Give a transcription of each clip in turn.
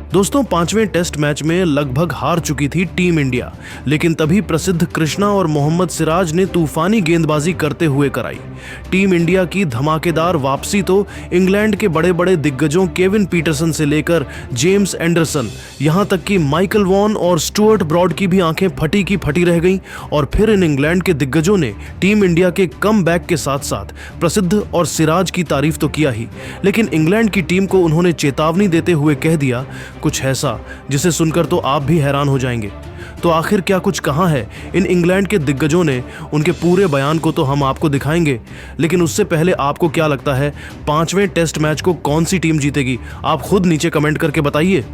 दोस्तों, 5वें test match में लगभग हार चुकी थी टीम इंडिया, लेकिन तभी प्रसिद्ध कृष्णा और मोहम्मद सिराज ने तूफानी गेंदबाजी करते हुए कराई। टीम इंडिया की धमाकेदार वापसी तो इंग्लैंड के बड़े बड़े दिग्गजों केविन पीटरसन से लेकर जेम्स एंडरसन, यहां तक कि माइकल वॉन और स्टुअर्ट ब्रॉड की भी आंखें फटी की फटी रह गईं। और फिर इन इंग्लैंड के दिग्गजों ने टीम इंडिया के कमबैक के साथ साथ प्रसिद्ध और सिराज की तारीफ तो किया ही, लेकिन इंग्लैंड की टीम को उन्होंने चेतावनी देते हुए कह दिया कुछ ऐसा जिसे सुनकर तो आप भी हैरान हो जाएंगे। तो आखिर क्या कुछ कहा है इन इंग्लैंड के दिग्गजों ने, उनके पूरे बयान को तो हम आपको दिखाएंगे, लेकिन उससे पहले आपको क्या लगता है 5वें टेस्ट मैच को कौन सी टीम जीतेगी? आप खुद नीचे कमेंट करके बताइए।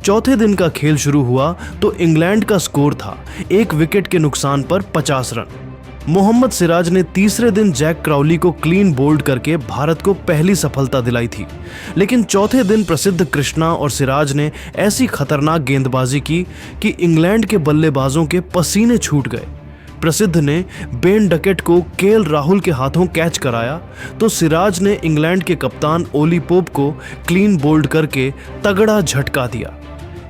चौथे दिन का खेल शुरू हुआ तो इंग्लैंड का स्कोर था 1 विकेट के नुकसान पर 50 रन। मोहम्मद सिराज ने तीसरे दिन जैक क्राउली को क्लीन बोल्ड करके भारत को पहली सफलता दिलाई थी, लेकिन चौथे दिन प्रसिद्ध कृष्णा और सिराज ने ऐसी खतरनाक गेंदबाजी की कि इंग्लैंड के बल्लेबाजों के पसीने छूट गए। प्रसिद्ध ने बेन डकेट को केएल राहुल के हाथों कैच कराया तो सिराज ने इंग्लैंड के कप्तान ओली पोप को क्लीन बोल्ड करके तगड़ा झटका दिया।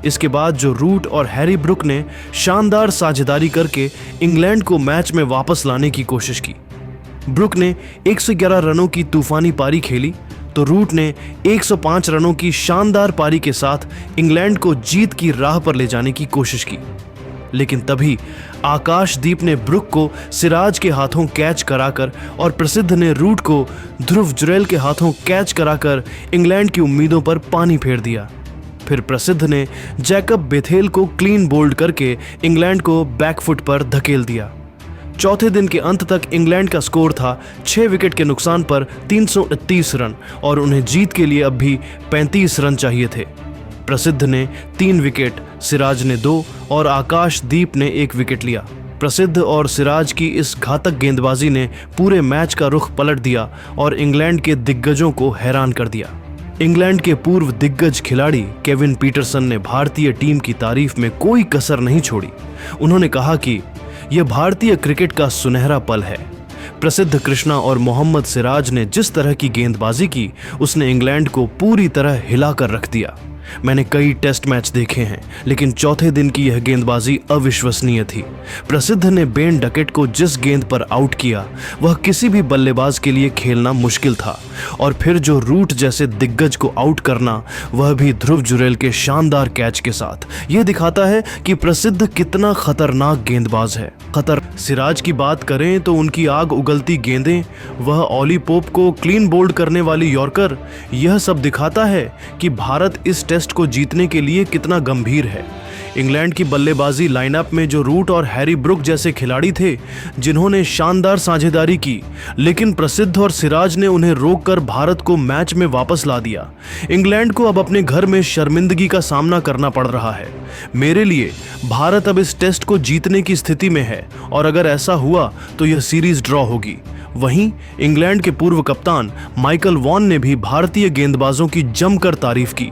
इसके बाद जो रूट और हैरी ब्रुक ने शानदार साझेदारी करके इंग्लैंड को मैच में वापस लाने की कोशिश की। ब्रुक ने 111 रनों की तूफानी पारी खेली तो रूट ने 105 रनों की शानदार पारी के साथ इंग्लैंड को जीत की राह पर ले जाने की कोशिश की। लेकिन तभी आकाशदीप ने ब्रुक को सिराज के हाथों कैच कराकर और प्रसिद्ध ने रूट को ध्रुव जुरेल के हाथों कैच कराकर इंग्लैंड की उम्मीदों पर पानी फेर दिया। फिर प्रसिद्ध ने जैकब बेथेल को क्लीन बोल्ड करके इंग्लैंड को बैकफुट पर धकेल दिया। चौथे दिन के अंत तक इंग्लैंड का स्कोर था 6 विकेट के नुकसान पर 329 रन और उन्हें जीत के लिए अब भी 35 रन चाहिए थे। प्रसिद्ध ने 3 विकेट, सिराज ने 2 और आकाशदीप ने 1 विकेट लिया। प्रसिद्ध और सिराज की इस घातक गेंदबाजी ने पूरे मैच का रुख पलट दिया और इंग्लैंड के दिग्गजों को हैरान कर दिया। इंग्लैंड के पूर्व दिग्गज खिलाड़ी केविन पीटरसन ने भारतीय टीम की तारीफ में कोई कसर नहीं छोड़ी। उन्होंने कहा कि यह भारतीय क्रिकेट का सुनहरा पल है। प्रसिद्ध कृष्णा और मोहम्मद सिराज ने जिस तरह की गेंदबाजी की, उसने इंग्लैंड को पूरी तरह हिलाकर रख दिया। मैंने कई टेस्ट मैच देखे हैं, लेकिन चौथे दिन की यह गेंदबाजी अविश्वसनीय थी। प्रसिद्ध ने बेन डकेट को जिस गेंद पर आउट किया, वह किसी भी बल्लेबाज के लिए खेलना मुश्किल था। और फिर जो रूट जैसे दिग्गज को आउट करना, वह भी ध्रुव जुरेल के शानदार कैच के साथ, यह दिखाता है कि प्रसिद्ध कितना खतरनाक गेंदबाज है। सिराज की बात करें तो उनकी आग उगलती गेंदें, वह ओली पोप को क्लीन बोल्ड करने वाली यॉर्कर, यह सब दिखाता है कि भारत इस टेस्ट को जीतने के लिए कितना गंभीर है। इंग्लैंड की बल्लेबाजी लाइनअप में जो रूट और हैरी ब्रुक जैसे खिलाड़ी थे, जिन्होंने शानदार साझेदारी की, लेकिन प्रसिद्ध और सिराज ने उन्हें रोककर भारत को मैच में वापस ला दिया। इंग्लैंड को अब अपने घर में शर्मिंदगी का सामना करना पड़ रहा है। मेरे लिए भारत अब इस टेस्ट को जीतने की स्थिति में है और अगर ऐसा हुआ तो यह सीरीज ड्रॉ होगी। वहीं इंग्लैंड के पूर्व कप्तान माइकल वॉन ने भी भारतीय गेंदबाजों की जमकर तारीफ की।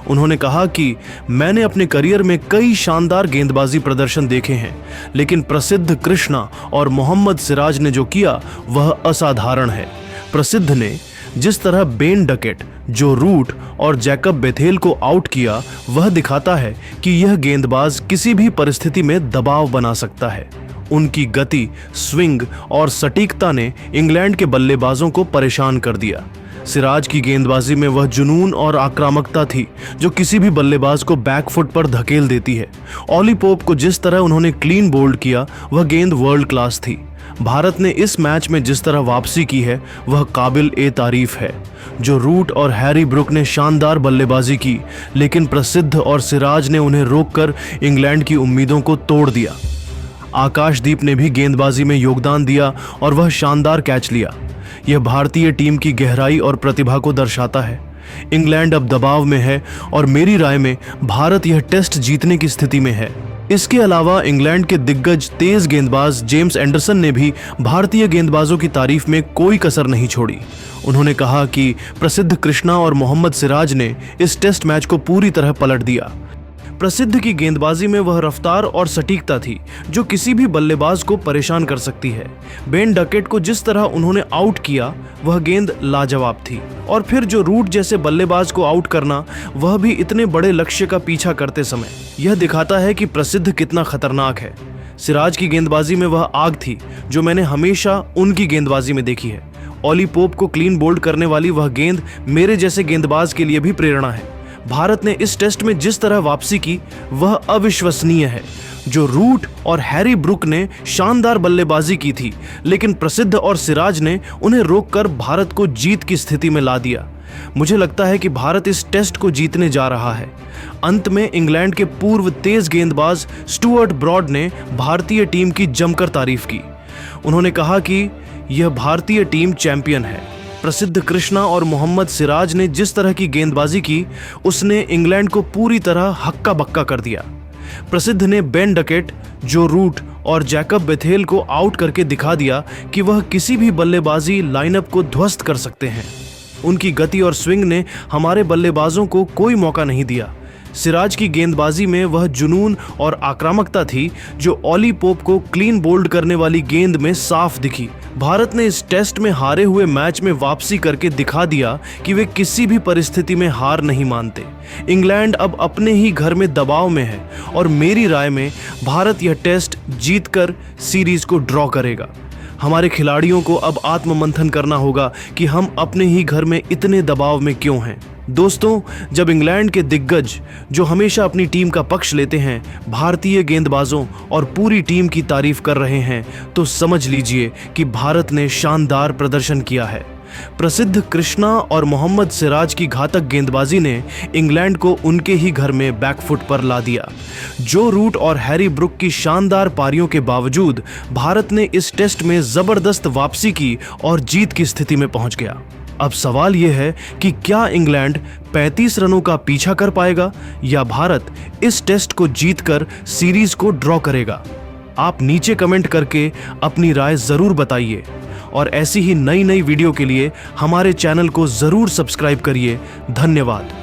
उन्होंने कहा कि मैंने अपने करियर में कई शानदार गेंदबाजी प्रदर्शन देखे हैं, लेकिन प्रसिद्ध कृष्णा और मोहम्मद सिराज ने जो किया वह असाधारण है। प्रसिद्ध ने जिस तरह बेन डकेट, जो रूट और जैकब बेथेल को आउट किया, वह दिखाता है कि यह गेंदबाज किसी भी परिस्थिति में दबाव बना सकता है। उनकी गति, स्विंग और सटीकता ने इंग्लैंड के बल्लेबाजों को परेशान कर दिया। सिराज की गेंदबाजी में वह जुनून और आक्रामकता थी जो किसी भी बल्लेबाज को बैकफुट पर धकेल देती है। ओली पोप को जिस तरह उन्होंने क्लीन बोल्ड किया, वह गेंद वर्ल्ड क्लास थी। भारत ने इस मैच में जिस तरह वापसी की है, वह काबिल ए तारीफ है। जो रूट और हैरी ब्रुक ने शानदार बल्लेबाजी की, लेकिन प्रसिद्ध और सिराज ने उन्हें रोककर इंग्लैंड की उम्मीदों को तोड़ दिया। आकाशदीप ने भी गेंदबाजी में योगदान दिया और वह शानदार कैच लिया। यह भारतीय टीम की गहराई और प्रतिभा को दर्शाता है। इंग्लैंड अब दबाव में है और मेरी राय में भारत यह टेस्ट जीतने की स्थिति में है। इसके अलावा इंग्लैंड के दिग्गज तेज गेंदबाज जेम्स एंडरसन ने भी भारतीय गेंदबाजों की तारीफ में कोई कसर नहीं छोड़ी। उन्होंने कहा कि प्रसिद्ध कृष्णा और मोहम्मद सिराज ने इस टेस्ट मैच को पूरी तरह पलट दिया। प्रसिद्ध की गेंदबाजी में वह रफ्तार और सटीकता थी जो किसी भी बल्लेबाज को परेशान कर सकती है। बेन डकेट को जिस तरह उन्होंने आउट किया वह गेंद लाजवाब थी, और फिर जो रूट जैसे बल्लेबाज को आउट करना, वह भी इतने बड़े लक्ष्य का पीछा करते समय, यह दिखाता है कि प्रसिद्ध कितना खतरनाक है। सिराज की गेंदबाजी में वह आग थी जो मैंने हमेशा उनकी गेंदबाजी में देखी है। ऑली पोप को क्लीन बोल्ड करने वाली वह गेंद मेरे जैसे गेंदबाज के लिए भी प्रेरणा है। भारत ने इस टेस्ट में जिस तरह वापसी की वह अविश्वसनीय है। जो रूट और हैरी ब्रुक ने शानदार बल्लेबाजी की थी, लेकिन प्रसिद्ध और सिराज ने उन्हें रोककर भारत को जीत की स्थिति में ला दिया। मुझे लगता है कि भारत इस टेस्ट को जीतने जा रहा है। अंत में इंग्लैंड के पूर्व तेज गेंदबाज स्टुअर्ट ब्रॉड ने भारतीय टीम की जमकर तारीफ की। उन्होंने कहा कि यह भारतीय टीम चैंपियन है। प्रसिद्ध कृष्णा और मोहम्मद सिराज ने जिस तरह की गेंदबाजी की, उसने इंग्लैंड को पूरी तरह हक्का बक्का कर दिया। प्रसिद्ध ने बेन डकेट, जो रूट और जैकब बेथेल को आउट करके दिखा दिया कि वह किसी भी बल्लेबाजी लाइनअप को ध्वस्त कर सकते हैं। उनकी गति और स्विंग ने हमारे बल्लेबाजों को कोई मौका नहीं दिया। सिराज की गेंदबाजी में वह जुनून और आक्रामकता थी जो ऑली पोप को क्लीन बोल्ड करने वाली गेंद में साफ दिखी। भारत ने इस टेस्ट में हारे हुए मैच में वापसी करके दिखा दिया कि वे किसी भी परिस्थिति में हार नहीं मानते। इंग्लैंड अब अपने ही घर में दबाव में है और मेरी राय में भारत यह टेस्ट जीतकर सीरीज को ड्रॉ करेगा। हमारे खिलाड़ियों को अब आत्ममंथन करना होगा कि हम अपने ही घर में इतने दबाव में क्यों हैं। दोस्तों, जब इंग्लैंड के दिग्गज जो हमेशा अपनी टीम का पक्ष लेते हैं भारतीय गेंदबाजों और पूरी टीम की तारीफ कर रहे हैं, तो समझ लीजिए कि भारत ने शानदार प्रदर्शन किया है। प्रसिद्ध कृष्णा और मोहम्मद सिराज की घातक गेंदबाजी ने इंग्लैंड को उनके ही घर में बैकफुट पर ला दिया। जो रूट और हैरी ब्रुक की शानदार पारियों के बावजूद भारत ने इस टेस्ट में जबरदस्त वापसी की और जीत की स्थिति में पहुंच गया। अब सवाल यह है कि क्या इंग्लैंड 35 रनों का पीछा कर पाएगा या भारत इस टेस्ट को जीतकर सीरीज को ड्रॉ करेगा। आप नीचे कमेंट करके अपनी राय जरूर बताइए और ऐसी ही नई वीडियो के लिए हमारे चैनल को जरूर सब्सक्राइब करिए। धन्यवाद।